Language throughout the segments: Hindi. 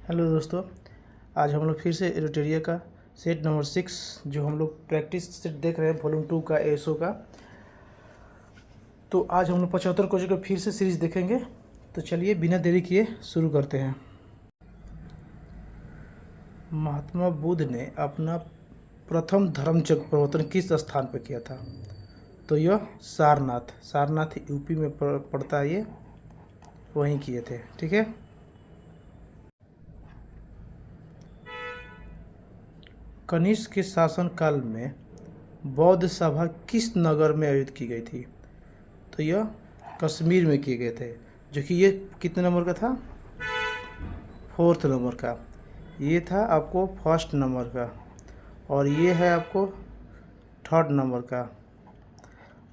हेलो दोस्तों, आज हम लोग फिर से एरोटेरिया का सेट नंबर 6 जो हम लोग प्रैक्टिस सेट देख रहे हैं वॉल्यूम 2 का एसओ का। तो आज हम लोग 75 क्वेश्चन का फिर से सीरीज देखेंगे। तो चलिए बिना देरी किए शुरू करते हैं। महात्मा बुद्ध ने अपना प्रथम धर्मचक्र प्रवर्तन किस स्थान पर किया था? तो यह सारनाथ यूपी में पड़ता है, ये वहीं किए थे। ठीक है। कनिष्क के शासनकाल में बौद्ध सभा किस नगर में आयोजित की गई थी? तो यह कश्मीर में किए गए थे, जो कि ये कितने नंबर का था? 4th नंबर का। ये था आपको 1st नंबर का, और ये है आपको 3rd नंबर का,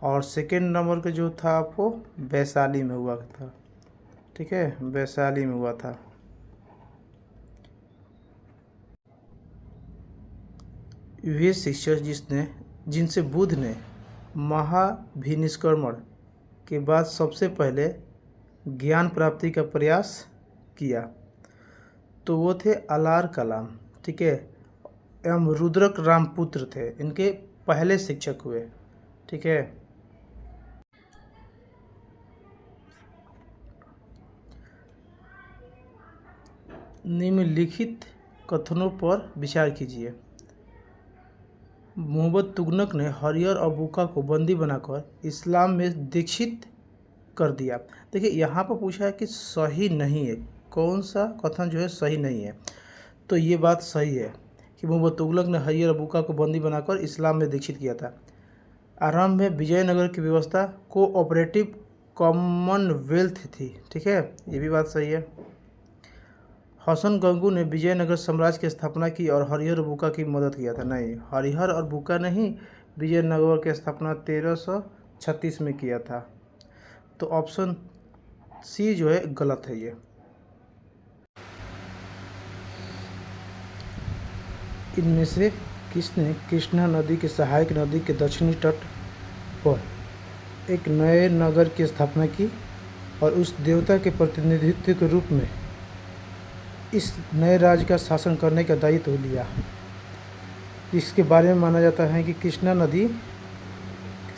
और 2nd नंबर का जो था आपको वैशाली में हुआ था। ठीक है, वैशाली में हुआ था। वे शिक्षक जिनसे बुद्ध ने महाभिनिष्क्रमण के बाद सबसे पहले ज्ञान प्राप्ति का प्रयास किया, तो वो थे अलार कलाम। ठीक है, एवं रुद्रक रामपुत्र थे, इनके पहले शिक्षक हुए। ठीक है। निम्नलिखित कथनों पर विचार कीजिए। मोहम्मद तुगलक ने हरियर और बुका को बंदी बनाकर इस्लाम में दीक्षित कर दिया। देखिए यहाँ पर पूछा है कि सही नहीं है, कौन सा कथन जो है सही नहीं है। तो ये बात सही है कि मोहम्मद तुगलक ने हरियर और बुका को बंदी बनाकर इस्लाम में दीक्षित किया था। आरंभ में विजयनगर की व्यवस्था कोऑपरेटिव कॉमनवेल्थ थी। ठीक है, ये भी बात सही है। हसन गंगू ने विजयनगर साम्राज्य की स्थापना की और हरिहर और बुका की मदद किया था। नहीं, हरिहर और बुका ने ही विजयनगर की स्थापना 1336 में किया था। तो ऑप्शन सी जो है गलत है। ये इनमें से किसने कृष्णा नदी के सहायक नदी के दक्षिणी तट पर एक नए नगर की स्थापना की और उस देवता के प्रतिनिधित्व के रूप में इस नए राज्य का शासन करने का दायित्व लिया? इसके बारे में माना जाता है कि कृष्णा नदी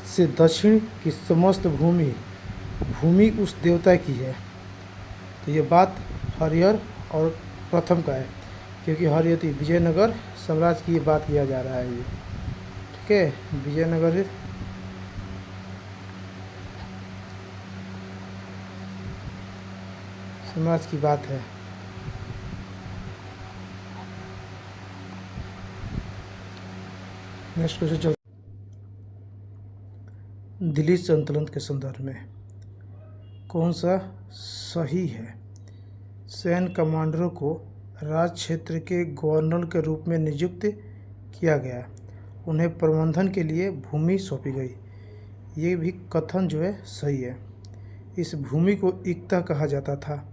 से दक्षिण की समस्त भूमि उस देवता की है। तो ये बात हरिहर और प्रथम का है, क्योंकि हरिहर विजयनगर साम्राज्य की बात किया जा रहा है ये। ठीक है, विजयनगर साम्राज्य की बात है। नेक्स्ट क्वेश्चन चल। दिल्ली सल्तनत के संदर्भ में कौन सा सही है? सैन्य कमांडरों को राज क्षेत्र के गवर्नर के रूप में नियुक्त किया गया, उन्हें प्रबंधन के लिए भूमि सौंपी गई। ये भी कथन जो है सही है। इस भूमि को इक्ता कहा जाता था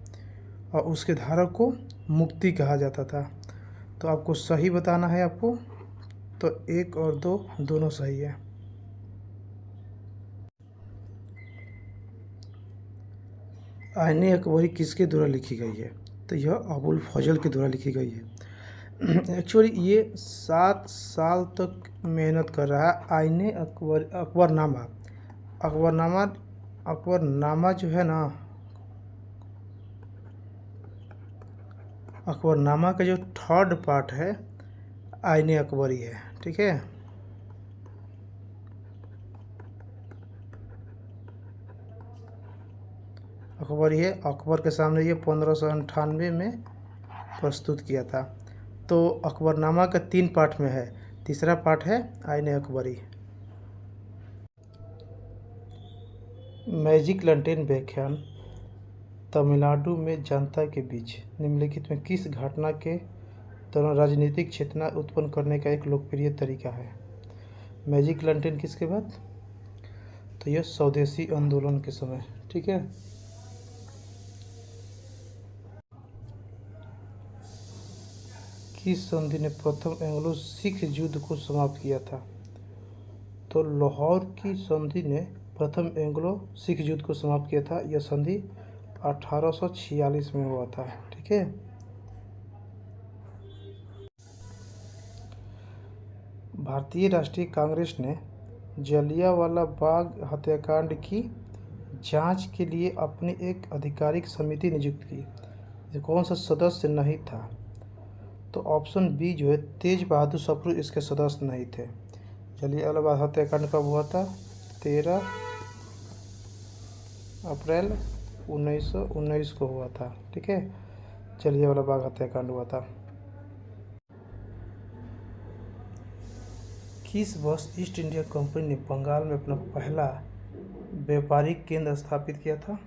और उसके धारक को मुक्ति कहा जाता था। तो आपको सही बताना है आपको। तो 1 और 2 दोनों सही है। आईने अकबरी किसके द्वारा लिखी गई है? तो यह अबुल फजल के द्वारा लिखी गई है। एक्चुअली ये 7 साल तक मेहनत कर रहा है। आईने अकबरनामा जो है ना, अकबरनामा का जो 3rd पार्ट है आईने अकबरी है। ठीक है, अकबरी है। अकबर के सामने ये 1598 में प्रस्तुत किया था। तो अकबरनामा का 3 पार्ट में है, तीसरा पार्ट है आईने अकबरी। मैजिक लैंटेन व्याख्यान तमिलनाडु में जनता के बीच निम्नलिखित में किस घटना के दौरान राजनीतिक चेतना उत्पन्न करने का एक लोकप्रिय तरीका है? मैजिक लैंटेन किसके बाद? तो यह स्वदेशी आंदोलन के समय। ठीक है। किस संधि ने प्रथम एंग्लो सिख युद्ध को समाप्त किया था? तो लाहौर की संधि ने प्रथम एंग्लो सिख युद्ध को समाप्त किया था। यह संधि 1846 में हुआ था। ठीक है। भारतीय राष्ट्रीय कांग्रेस ने जलियांवाला बाग हत्याकांड की जांच के लिए अपनी एक आधिकारिक समिति नियुक्त की। ये कौन सा सदस्य नहीं था? तो ऑप्शन बी जो है तेज बहादुर सप्रू इसके सदस्य नहीं थे। जलियांवाला बाग हत्याकांड कब हुआ था? 13 अप्रैल 1919 को हुआ था। ठीक है, जलियांवाला बाग हत्याकांड हुआ था। किस वर्ष ईस्ट इंडिया कंपनी ने बंगाल में अपना पहला व्यापारिक केंद्र स्थापित किया था?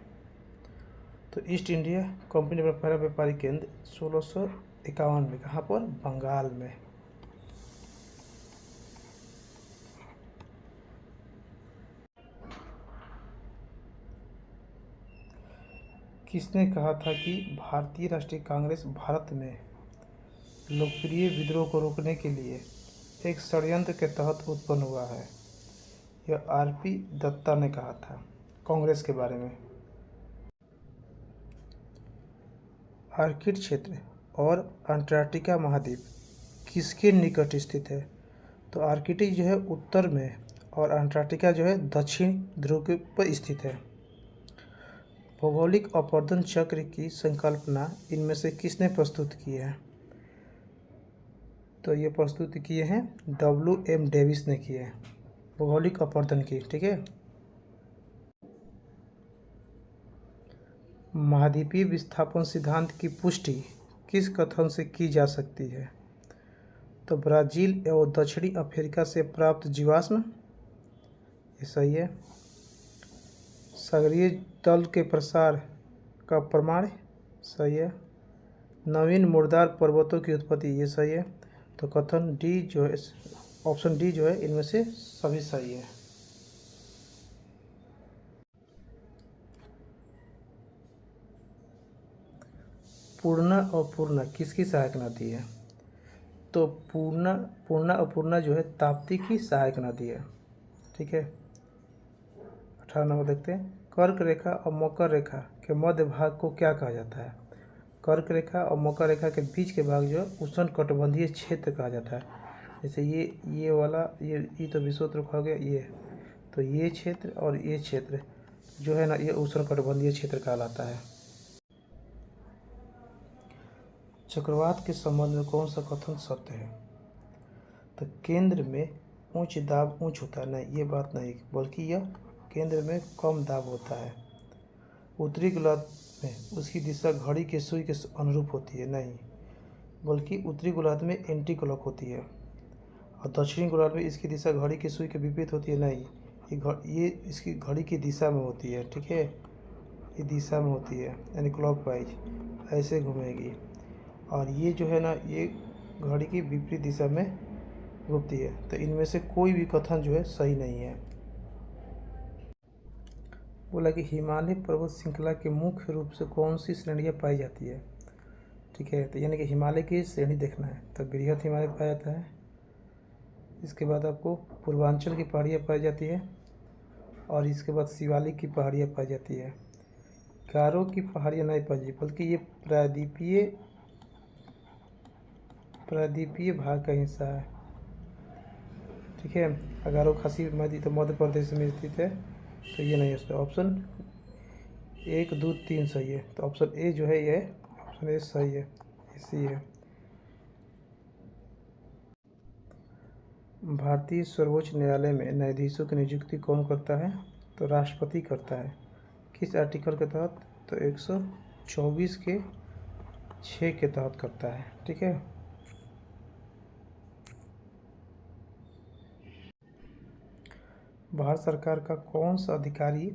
तो ईस्ट इंडिया कंपनी ने अपना पहला व्यापारिक केंद्र 1651 में, कहाँ पर? बंगाल में। किसने कहा था कि भारतीय राष्ट्रीय कांग्रेस भारत में लोकप्रिय विद्रोह को रोकने के लिए एक षड्यंत्र के तहत उत्पन्न हुआ है? यह आरपी दत्ता ने कहा था कांग्रेस के बारे में। आर्कटिक क्षेत्र और अंटार्कटिका महाद्वीप किसके निकट स्थित है? तो आर्कटिक जो है उत्तर में और अंटार्कटिका जो है दक्षिण ध्रुव के पर स्थित है। भौगोलिक अपवर्तन चक्र की संकल्पना इनमें से किसने प्रस्तुत की है? तो ये प्रस्तुत किए हैं WM डेविस ने किए हैं भौगोलिक अपवर्तन की। ठीक है, महाद्वीपीय विस्थापन सिद्धांत की पुष्टि किस कथन से की जा सकती है? तो ब्राज़ील एवं दक्षिणी अफ्रीका से प्राप्त जीवाश्म, ये सही है। सागरीय तल के प्रसार का प्रमाण, सही है। नवीन मुर्दार पर्वतों की उत्पत्ति, ये सही है। तो कथन डी जो है, ऑप्शन डी जो है इनमें से सभी सही है। पूर्णा और पूर्णा किसकी सहायक नदी है? तो पूर्णा और पूर्णा जो है ताप्ती की सहायक नदी है। ठीक है, 18 नंबर देखते हैं। कर्क रेखा और मकर रेखा के मध्य भाग को क्या कहा जाता है? कर्क रेखा और मकर रेखा के बीच के भाग जो है उष्णकटिबंधीय क्षेत्र कहा जाता है। जैसे ये वाला ये तो विषुवत हो गया, ये तो ये क्षेत्र और ये क्षेत्र जो है ना, ये उष्णकटिबंधीय क्षेत्र कहलाता है। चक्रवात के संबंध में कौन सा कथन सत्य है? तो केंद्र में उच्च दाब उच्च होता है, नहीं ये बात नहीं, बल्कि यह केंद्र में कम दाब होता है। उत्तरी गोलार्ध में उसकी दिशा घड़ी के सुई के अनुरूप होती है, नहीं, बल्कि उत्तरी गोलार्ध में एंटी क्लॉक होती है। और दक्षिणी गोलार्ध में इसकी दिशा घड़ी की सुई के विपरीत होती है, नहीं, ये इसकी घड़ी की दिशा में होती है। ठीक है, ये दिशा में होती है, यानी क्लॉकवाइज ऐसे घूमेगी। और ये जो है ना, ये घड़ी की विपरीत दिशा में घूमती है। तो इनमें से कोई भी कथन जो है सही नहीं है। बोला कि हिमालय पर्वत श्रृंखला के मुख्य रूप से कौन सी श्रेणियाँ पाई जाती है? ठीक है, तो यानी कि हिमालय की श्रेणी देखना है तो बृहद हिमालय पाया जाता है। इसके बाद आपको पूर्वांचल की पहाड़ियाँ पाई जाती है और इसके बाद शिवालिक की पहाड़ियाँ पाई जाती है। गारो की पहाड़ियाँ नहीं पाई जाती, बल्कि ये प्रायद्वीपीय भाग का हिस्सा है। ठीक है, गारो खासी नदी तो मध्य प्रदेश में स्थित है, तो ये नहीं है। उसका ऑप्शन 1 2 3 सही है। तो ऑप्शन ए जो है ये ऑप्शन ए सही है, इसी है। भारतीय सर्वोच्च न्यायालय में न्यायाधीशों की नियुक्ति कौन करता है? तो राष्ट्रपति करता है। किस आर्टिकल के तहत? तो 124 के 6 के तहत करता है। ठीक है, भारत सरकार का कौन सा अधिकारी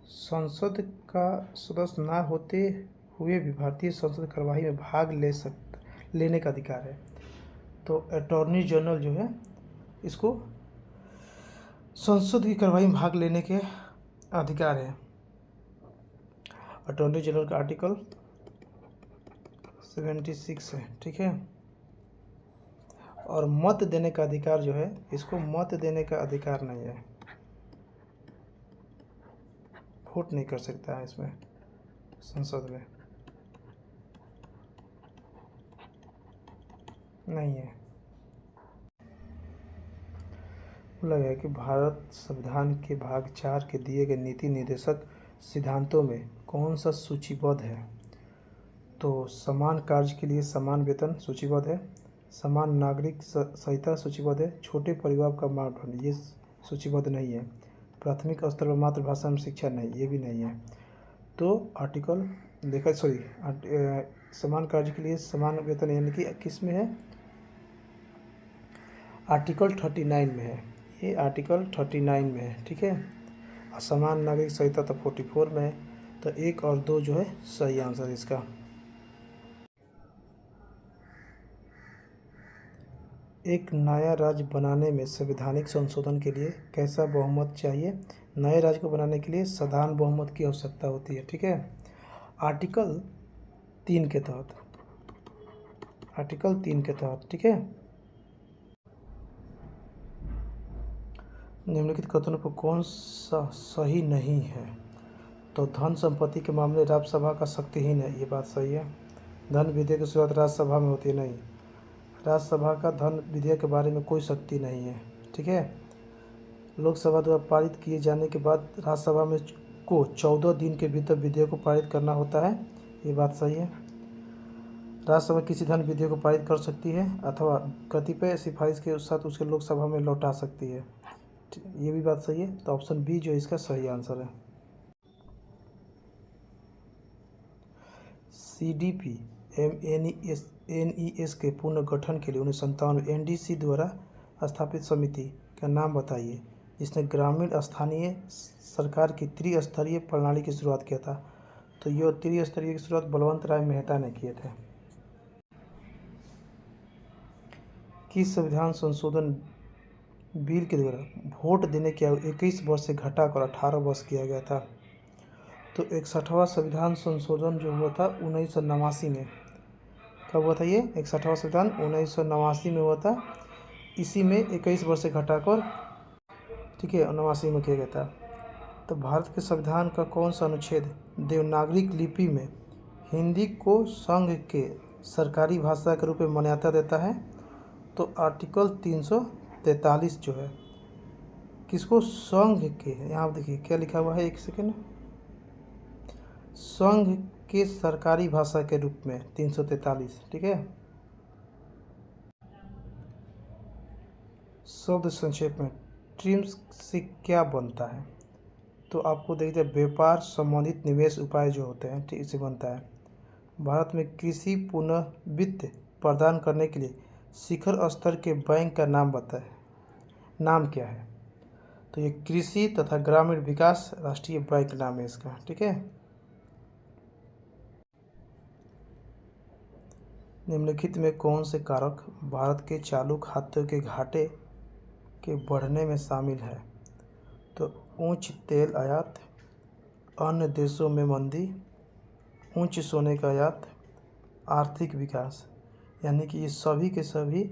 संसद का सदस्य ना होते हुए भी भारतीय संसद कार्यवाही में भाग लेने का अधिकार है? तो अटॉर्नी जनरल जो है इसको संसद की कार्यवाही में भाग लेने के अधिकार है। अटॉर्नी जनरल का आर्टिकल 76 है। ठीक है, और मत देने का अधिकार जो है, इसको मत देने का अधिकार नहीं है, वोट नहीं कर सकता है इसमें संसद में, नहीं है। लगा है कि भारत संविधान के भाग 4 के दिए गए नीति निर्देशक सिद्धांतों में कौन सा सूचीबद्ध है? तो समान कार्य के लिए समान वेतन सूचीबद्ध है, समान नागरिक संहिता सूचीबद्ध है, छोटे परिवार का मानदंड ये सूचीबद्ध नहीं है, प्राथमिक स्तर पर मातृभाषा में शिक्षा नहीं, ये भी नहीं है। तो आर्टिकल देखा समान कार्य के लिए समान वेतन यानी कि किस में है? आर्टिकल 39 में है, ये आर्टिकल 39 में है, ठीक है। समान नागरिक संहिता तो 44 में है। तो 1 और 2 जो है सही आंसर इसका। एक नया राज्य बनाने में संवैधानिक संशोधन के लिए कैसा बहुमत चाहिए? नए राज्य को बनाने के लिए साधारण बहुमत की आवश्यकता होती है, ठीक है। आर्टिकल 3 के तहत, आर्टिकल 3 के तहत, ठीक है। निम्नलिखित कथनों पर कौन सा सही नहीं है? तो धन संपत्ति के मामले राज्यसभा का शक्तिहीन है, ये बात सही है। धन विधेयक की शुरुआत राज्यसभा में होती है, नहीं, राज्यसभा का धन विधेयक के बारे में कोई शक्ति नहीं है, ठीक है। लोकसभा द्वारा पारित किए जाने के बाद राज्यसभा में को 14 दिन के भीतर विधेयक को पारित करना होता है, ये बात सही है। राज्यसभा किसी धन विधेयक को पारित कर सकती है अथवा कतिपय सिफारिश के साथ उसके लोकसभा में लौटा सकती है, ये भी बात सही है। तो ऑप्शन बी जो इसका सही आंसर है। CDP NES के पुनर्गठन के लिए 1997 NDC द्वारा स्थापित समिति का नाम बताइए जिसने ग्रामीण स्थानीय सरकार की त्रिस्तरीय प्रणाली की शुरुआत किया था। तो यह त्रिस्तरीय की शुरुआत बलवंत राय मेहता ने किए थे। किस संविधान संशोधन बिल के द्वारा वोट देने की आयु 21 वर्ष से घटाकर 18 वर्ष किया गया था? तो 61वां संविधान संशोधन जो हुआ था 1989 में। कब हुआ था ये? 61वां संविधान 1989 में हुआ था। इसी में 21 वर्ष से घटाकर, ठीक है, 89 में किया गया था। तो भारत के संविधान का कौन सा अनुच्छेद देवनागरी लिपि में हिंदी को संघ के सरकारी भाषा के रूप में मान्यता देता है? तो आर्टिकल 343 जो है किसको? संघ के, यहाँ देखिए क्या लिखा हुआ है, एक सेकेंड, संघ के सरकारी भाषा के रूप में 343, ठीक है। शब्द संक्षेप में ट्रिम्स से क्या बनता है? तो आपको देखते हैं व्यापार संबंधित निवेश उपाय जो होते हैं, ठीक, इससे बनता है। भारत में कृषि पुनर्वित्त प्रदान करने के लिए शिखर स्तर के बैंक का नाम बताएं, नाम क्या है? तो ये कृषि तथा ग्रामीण विकास राष्ट्रीय बैंक नाम है इसका, ठीक है। निम्नलिखित में कौन से कारक भारत के चालू खातों के घाटे के बढ़ने में शामिल है? तो उच्च तेल आयात, अन्य देशों में मंदी, उच्च सोने का आयात, आर्थिक विकास, यानी कि ये सभी के सभी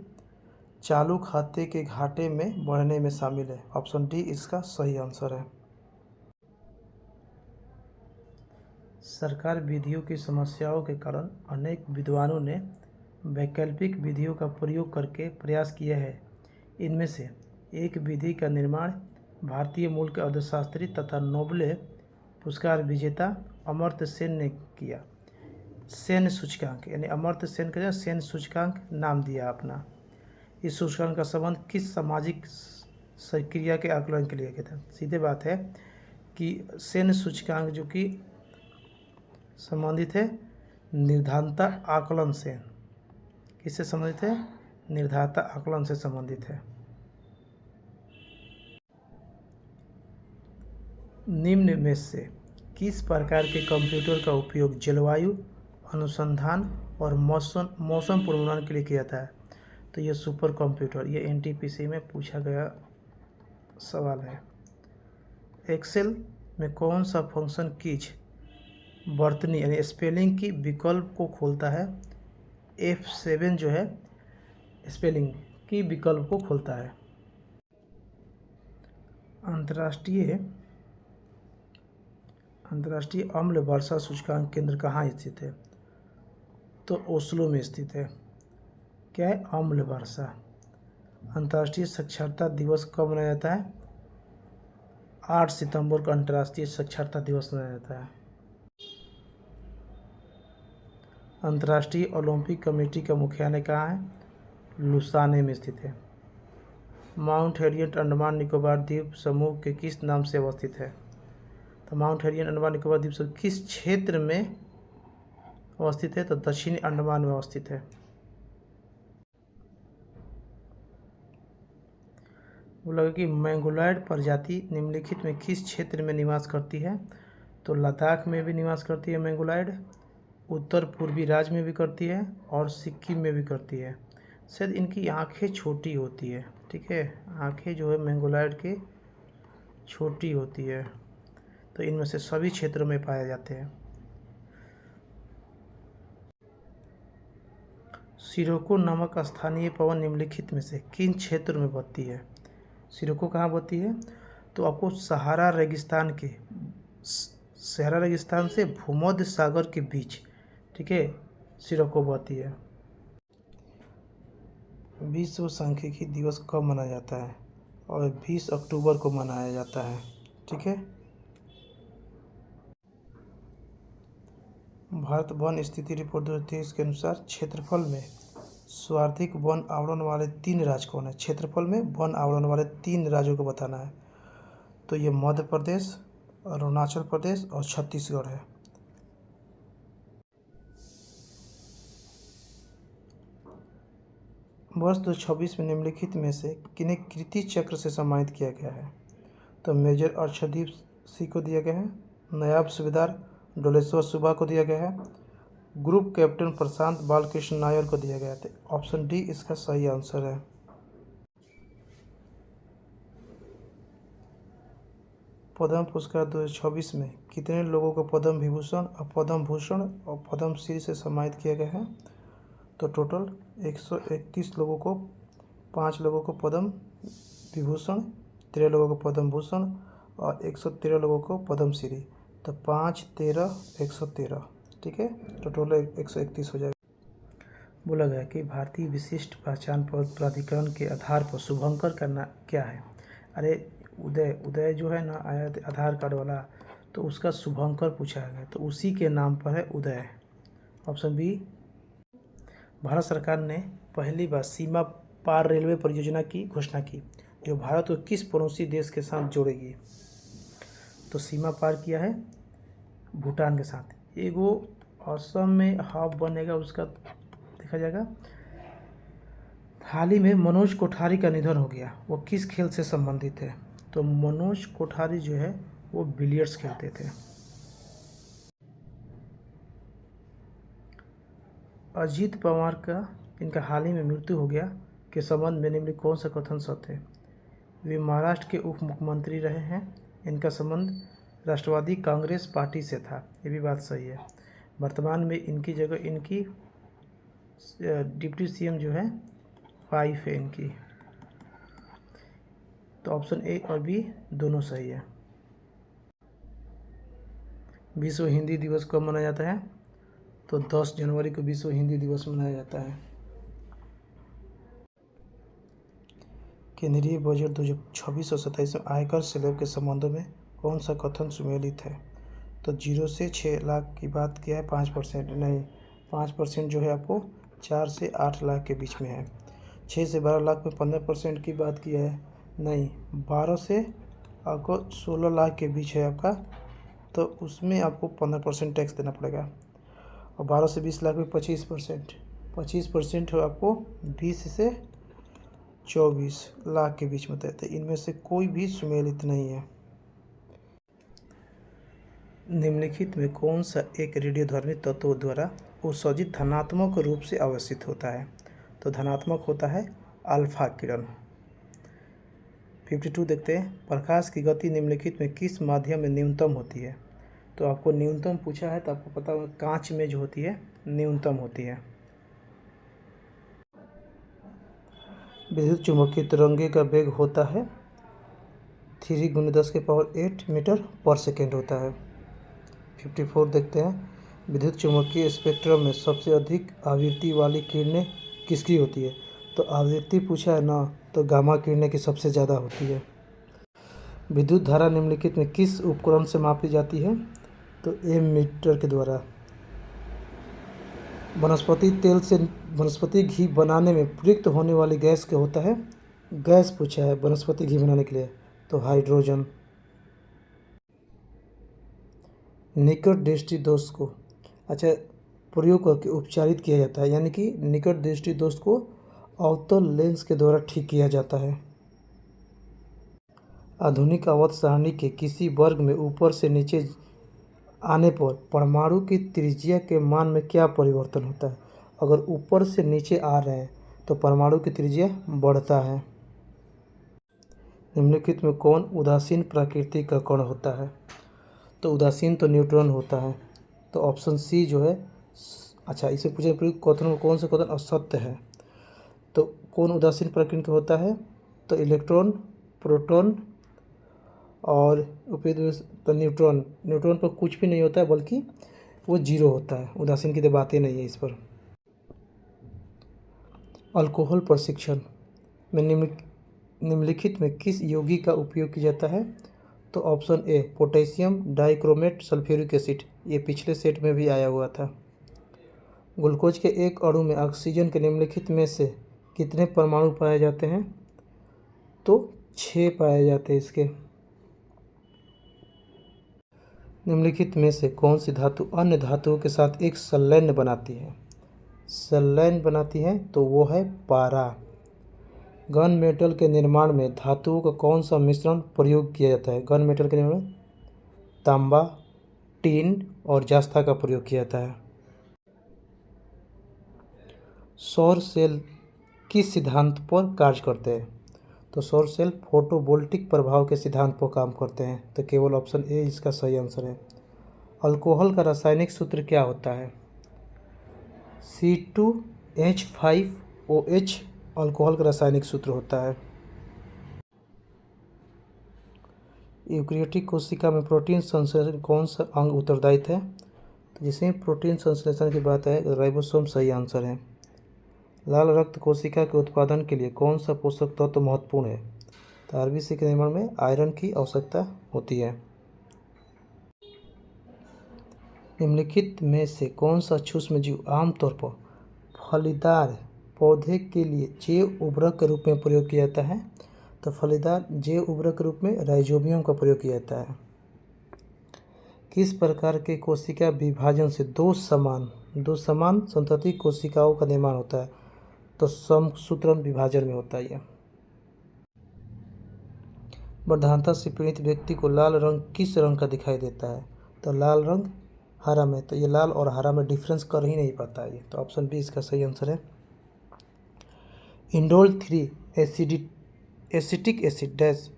चालू खाते के घाटे में बढ़ने में शामिल है। ऑप्शन डी इसका सही आंसर है। सरकार विधियों की समस्याओं के कारण अनेक विद्वानों ने वैकल्पिक विधियों का प्रयोग करके प्रयास किया है। इनमें से एक विधि का निर्माण भारतीय मूल के अर्थशास्त्री तथा नोबेल पुरस्कार विजेता अमर्त्य सेन ने किया। सेन सूचकांक, यानी अमर्त्य सेन का सेन सूचकांक नाम दिया अपना। इस सूचकांक का संबंध किस सामाजिक क्रिया के आकलन के लिए किया था? सीधे बात है कि सेन सूचकांक जो कि संबंधित है निर्धारता आकलन से। किससे संबंधित है? निर्धारता आकलन से संबंधित है। निम्न में से किस प्रकार के कंप्यूटर का उपयोग जलवायु अनुसंधान और मौसम पूर्वानुमान के लिए किया जाता है? तो ये सुपर कंप्यूटर, ये NTPC में पूछा गया सवाल है। एक्सेल में कौन सा फंक्शन कीज वर्तनी यानी स्पेलिंग की विकल्प को खोलता है? F7 जो है स्पेलिंग की विकल्प को खोलता है। अंतर्राष्ट्रीय अम्ल वर्षा सूचकांक केंद्र कहाँ स्थित है? तो ओस्लो में स्थित है। क्या है? अम्ल वर्षा। अंतर्राष्ट्रीय साक्षरता दिवस कब मनाया जाता है? 8 सितंबर को अंतर्राष्ट्रीय साक्षरता दिवस मनाया जाता है। अंतर्राष्ट्रीय ओलंपिक कमेटी का मुख्यालय कहाँ है? लुसाने में स्थित है। माउंट हैरियट अंडमान निकोबार द्वीप समूह के किस नाम से अवस्थित है? तो माउंट हैरियट अंडमान निकोबार द्वीप समूह किस क्षेत्र में अवस्थित है? तो दक्षिणी अंडमान में अवस्थित है। बोला कि मैंगोलायड प्रजाति निम्नलिखित में किस क्षेत्र में निवास करती है? तो लद्दाख में भी निवास करती है मैंगोलायड, उत्तर पूर्वी राज्य में भी करती है और सिक्किम में भी करती है। शायद इनकी आंखें छोटी होती है, ठीक है, आंखें जो है मैंगोलायड की छोटी होती है। तो इनमें से सभी क्षेत्रों में पाए जाते हैं। सिरोको नामक स्थानीय पवन निम्नलिखित में से किन क्षेत्रों में बहती है? सिरोको कहाँ बहती है? तो आपको सहारा रेगिस्तान से भूमध्य सागर के बीच, ठीक है, सिरोको बहती है। विश्व सांख्यिकी दिवस कब मनाया जाता है? और 20 अक्टूबर को मनाया जाता है, ठीक है। भारत वन स्थिति रिपोर्ट 2023 के अनुसार क्षेत्रफल में सर्वाधिक वन आवरण वाले 3 राज्य कौन है? क्षेत्रफल में वन आवरण वाले 3 राज्यों को बताना है। तो ये मध्य प्रदेश, अरुणाचल प्रदेश और छत्तीसगढ़ है। वर्ष 2026 में निम्नलिखित में से किन्हें कीर्ति चक्र से सम्मानित किया गया है? तो मेजर अर्शदीप सिंह को दिया गया है, नायब सूबेदार डोलेश्वर सुब्बा को दिया गया है, ग्रुप कैप्टन प्रशांत बालकृष्ण नायर को दिया गया था। ऑप्शन डी इसका सही आंसर है। पद्म पुरस्कार 2026 में कितने लोगों को पद्म विभूषण और पद्म भूषण और पद्म श्री से सम्मानित किया गया है? तो टोटल 131 लोगों को, 5 लोगों को पद्म विभूषण, 13 लोगों को पद्म भूषण और 113 लोगों को पद्म श्री। तो 5, 13, 113, ठीक है, तो टोटल 131 हो जाएगा। बोला गया कि भारतीय विशिष्ट पहचान प्राधिकरण के आधार पर शुभंकर करना क्या है? अरे उदय जो है ना आया आधार कार्ड वाला, तो उसका शुभंकर पूछा गया, तो उसी के नाम पर है उदय। Option B. भारत सरकार ने पहली बार सीमा पार रेलवे परियोजना की घोषणा की, जो भारत को किस पड़ोसी देश के साथ जोड़ेगी? तो सीमा पार किया है भूटान के साथ। एगो असम में हब बनेगा, उसका देखा जाएगा। हाल ही में मनोज कोठारी का निधन हो गया, वो किस खेल से संबंधित है? तो मनोज कोठारी जो है वो बिलियर्ड्स खेलते थे। अजीत पवार का इनका हाल ही में मृत्यु हो गया के संबंध में निम्नलिखित कौन सा कथन सत्य है? वे महाराष्ट्र के उप मुख्यमंत्री रहे हैं, इनका संबंध राष्ट्रवादी कांग्रेस पार्टी से था, ये भी बात सही है। वर्तमान में इनकी जगह इनकी डिप्टी सीएम जो है वाइफ है इनकी। तो ऑप्शन ए और बी दोनों सही है। विश्व हिंदी दिवस कब मनाया जाता है? तो 10 जनवरी को विश्व हिंदी दिवस मनाया जाता है। केंद्रीय बजट 2026 और 27 में आयकर स्लैब के संबंधों में कौन सा कथन सुमेलित है? तो 0 से 6 लाख की बात किया है, 5% नहीं, 5% जो है आपको 4 से 8 लाख के बीच में है। 6 से 12 लाख में 15% की बात किया है, नहीं, 12 से आपको 16 लाख के बीच है आपका, तो उसमें आपको 15% टैक्स देना पड़ेगा। और 12 से 20 लाख में 25% है आपको 20 से 24 लाख के बीच में तय है। इनमें से कोई भी सुमेलित नहीं है। निम्नलिखित में कौन सा एक रेडियोधर्मी तत्व द्वारा उत्सर्जित धनात्मक रूप से अवस्थित होता है? तो धनात्मक होता है अल्फा किरण। 52 देखते हैं, प्रकाश की गति निम्नलिखित में किस माध्यम में न्यूनतम होती है? तो आपको न्यूनतम पूछा है, तो आपको पता होगा कांच में जो होती है न्यूनतम होती है। विद्युत चुम्बकीय तरंगे का वेग होता है 3 × 10⁸ मीटर पर सेकेंड होता है। 54 देखते हैं, विद्युत चुम्बकीय स्पेक्ट्रम में सबसे अधिक आवृत्ति वाली किरणें किसकी होती है? तो आवृत्ति पूछा है ना, तो गामा किरणें की सबसे ज़्यादा होती है। विद्युत धारा निम्नलिखित में किस उपकरण से मापी जाती है? तो एमीटर के द्वारा। वनस्पति तेल से वनस्पति घी बनाने में प्रयुक्त होने वाली गैस क्या होता है? गैस पूछा है वनस्पति घी बनाने के लिए, तो हाइड्रोजन। निकट दृष्टि दोष को प्रयोग करके उपचारित किया जाता है, यानी कि निकट दृष्टि दोष को अवतल लेंस के द्वारा ठीक किया जाता है। आधुनिक आवर्त सारणी के किसी वर्ग में ऊपर से नीचे आने पर परमाणु की त्रिज्या के मान में क्या परिवर्तन होता है? अगर ऊपर से नीचे आ रहे हैं तो परमाणु की त्रिज्या बढ़ता है। निम्नलिखित में कौन उदासीन प्रकृति का कण होता है? तो उदासीन तो न्यूट्रॉन होता है, तो ऑप्शन सी जो है। इसे पूछे कथन में कौन सा कथन असत्य है? तो कौन उदासीन प्रकृति का होता है? तो इलेक्ट्रॉन, प्रोटॉन और तो न्यूट्रॉन पर कुछ भी नहीं होता है, बल्कि वो जीरो होता है। उदासीन की तो बातें नहीं है इस पर। अल्कोहल प्रशिक्षण में निम्नलिखित में किस यौगिक का उपयोग किया जाता है? तो option A potassium dichromate sulphuric acid, ये पिछले सेट में भी आया हुआ था। ग्लूकोज के एक अणु में ऑक्सीजन के निम्नलिखित में से कितने परमाणु पाए जाते हैं? तो 6 पाए जाते हैं इसके। निम्नलिखित में से कौन सी धातु अन्य धातुओं के साथ एक संलयन बनाती है? तो वो है पारा। गन मेटल के निर्माण में धातुओं का कौन सा मिश्रण प्रयोग किया जाता है? गन मेटल के निर्माण में तांबा, टिन और जस्ता का प्रयोग किया जाता है। सौर सेल किस सिद्धांत पर कार्य करते हैं? तो सौर सेल फोटोवोल्टिक प्रभाव के सिद्धांत पर काम करते हैं, तो केवल ऑप्शन ए इसका सही आंसर है। अल्कोहल का रासायनिक सूत्र क्या होता है? C2H5OH अल्कोहल का रासायनिक सूत्र होता है। यूकेरियोटिक कोशिका में प्रोटीन संश्लेषण कौन सा अंग उत्तरदायी है? तो जिसमें प्रोटीन संश्लेषण की बात है, राइबोसोम सही आंसर है। लाल रक्त कोशिका के उत्पादन के लिए कौन सा पोषक तत्व महत्वपूर्ण है? तो आरबीसी के निर्माण में आयरन की आवश्यकता होती है। निम्नलिखित में से कौन सा सूक्ष्मजीव आमतौर पर फलीदार पौधे के लिए जैव उर्वरक के रूप में प्रयोग किया जाता है? तो फलीदार जैव उर्वरक के रूप में राइजोबियम का प्रयोग किया जाता है। किस प्रकार के कोशिका विभाजन से दो समान संतति कोशिकाओं का निर्माण होता है? तो समसूत्रण विभाजन में होता है यह। वर्धानता से पीड़ित व्यक्ति को लाल रंग किस रंग का दिखाई देता है? तो लाल रंग हरा में, तो ये लाल और हरा में डिफरेंस कर ही नहीं पाता है ये, तो ऑप्शन बी इसका सही आंसर है। इंडोल 3 एसिटिक एसिड डैश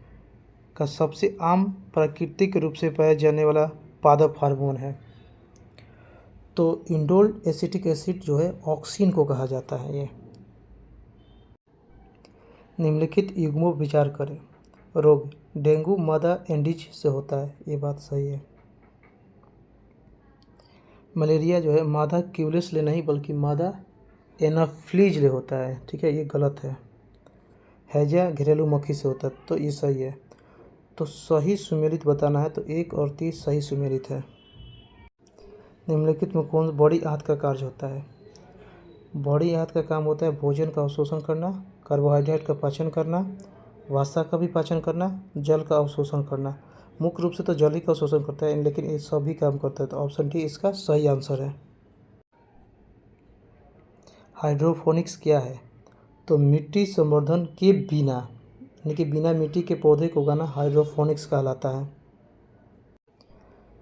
का सबसे आम प्राकृतिक रूप से पाया जाने वाला पादप हार्मोन है? तो इंडोल एसिटिक एसिड जो है ऑक्सिन को कहा जाता है ये। निम्नलिखित युग्मों पर विचार करें। रोग डेंगू मादा एंडीज से होता है, ये बात सही है। मलेरिया जो है मादा क्यूलिस ले नहीं बल्कि मादा एनाफ्लीज ले होता है, ठीक है, ये गलत है। हैजा घरेलू मक्खी से होता है, तो ये सही है। तो सही सुमेलित बताना है, तो 1 और 3 सही सुमेलित है। निम्नलिखित में कौन बड़ी आंत का कार्य होता है? बड़ी आंत का काम होता है भोजन का अवशोषण करना, कार्बोहाइड्रेट का पाचन करना, वसा का भी पाचन करना, जल का अवशोषण करना। मुख्य रूप से तो जल ही का अवशोषण करता है, लेकिन ये सभी काम करता है, तो ऑप्शन डी इसका सही आंसर है। हाइड्रोपोनिक्स क्या है? तो मिट्टी संवर्धन के बिना, यानी कि बिना मिट्टी के पौधे को उगाना हाइड्रोपोनिक्स कहलाता है।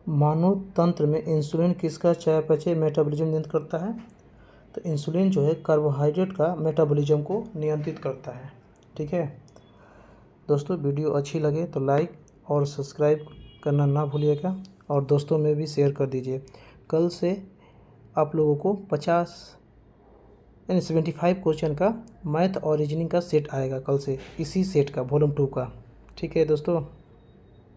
मानव तंत्र में इंसुलिन किसका चयापचय मेटाबॉलिज्म नियंत्रित करता है? तो इंसुलिन जो है कार्बोहाइड्रेट का मेटाबॉलिज्म को नियंत्रित करता है, ठीक है। दोस्तों वीडियो अच्छी लगे तो लाइक और सब्सक्राइब करना ना भूलिएगा, और दोस्तों में भी शेयर कर दीजिए। कल से आप लोगों को 75 क्वेश्चन का मैथ और रीजनिंग का सेट आएगा कल से, इसी सेट का वॉल्यूम 2 का, ठीक है दोस्तों।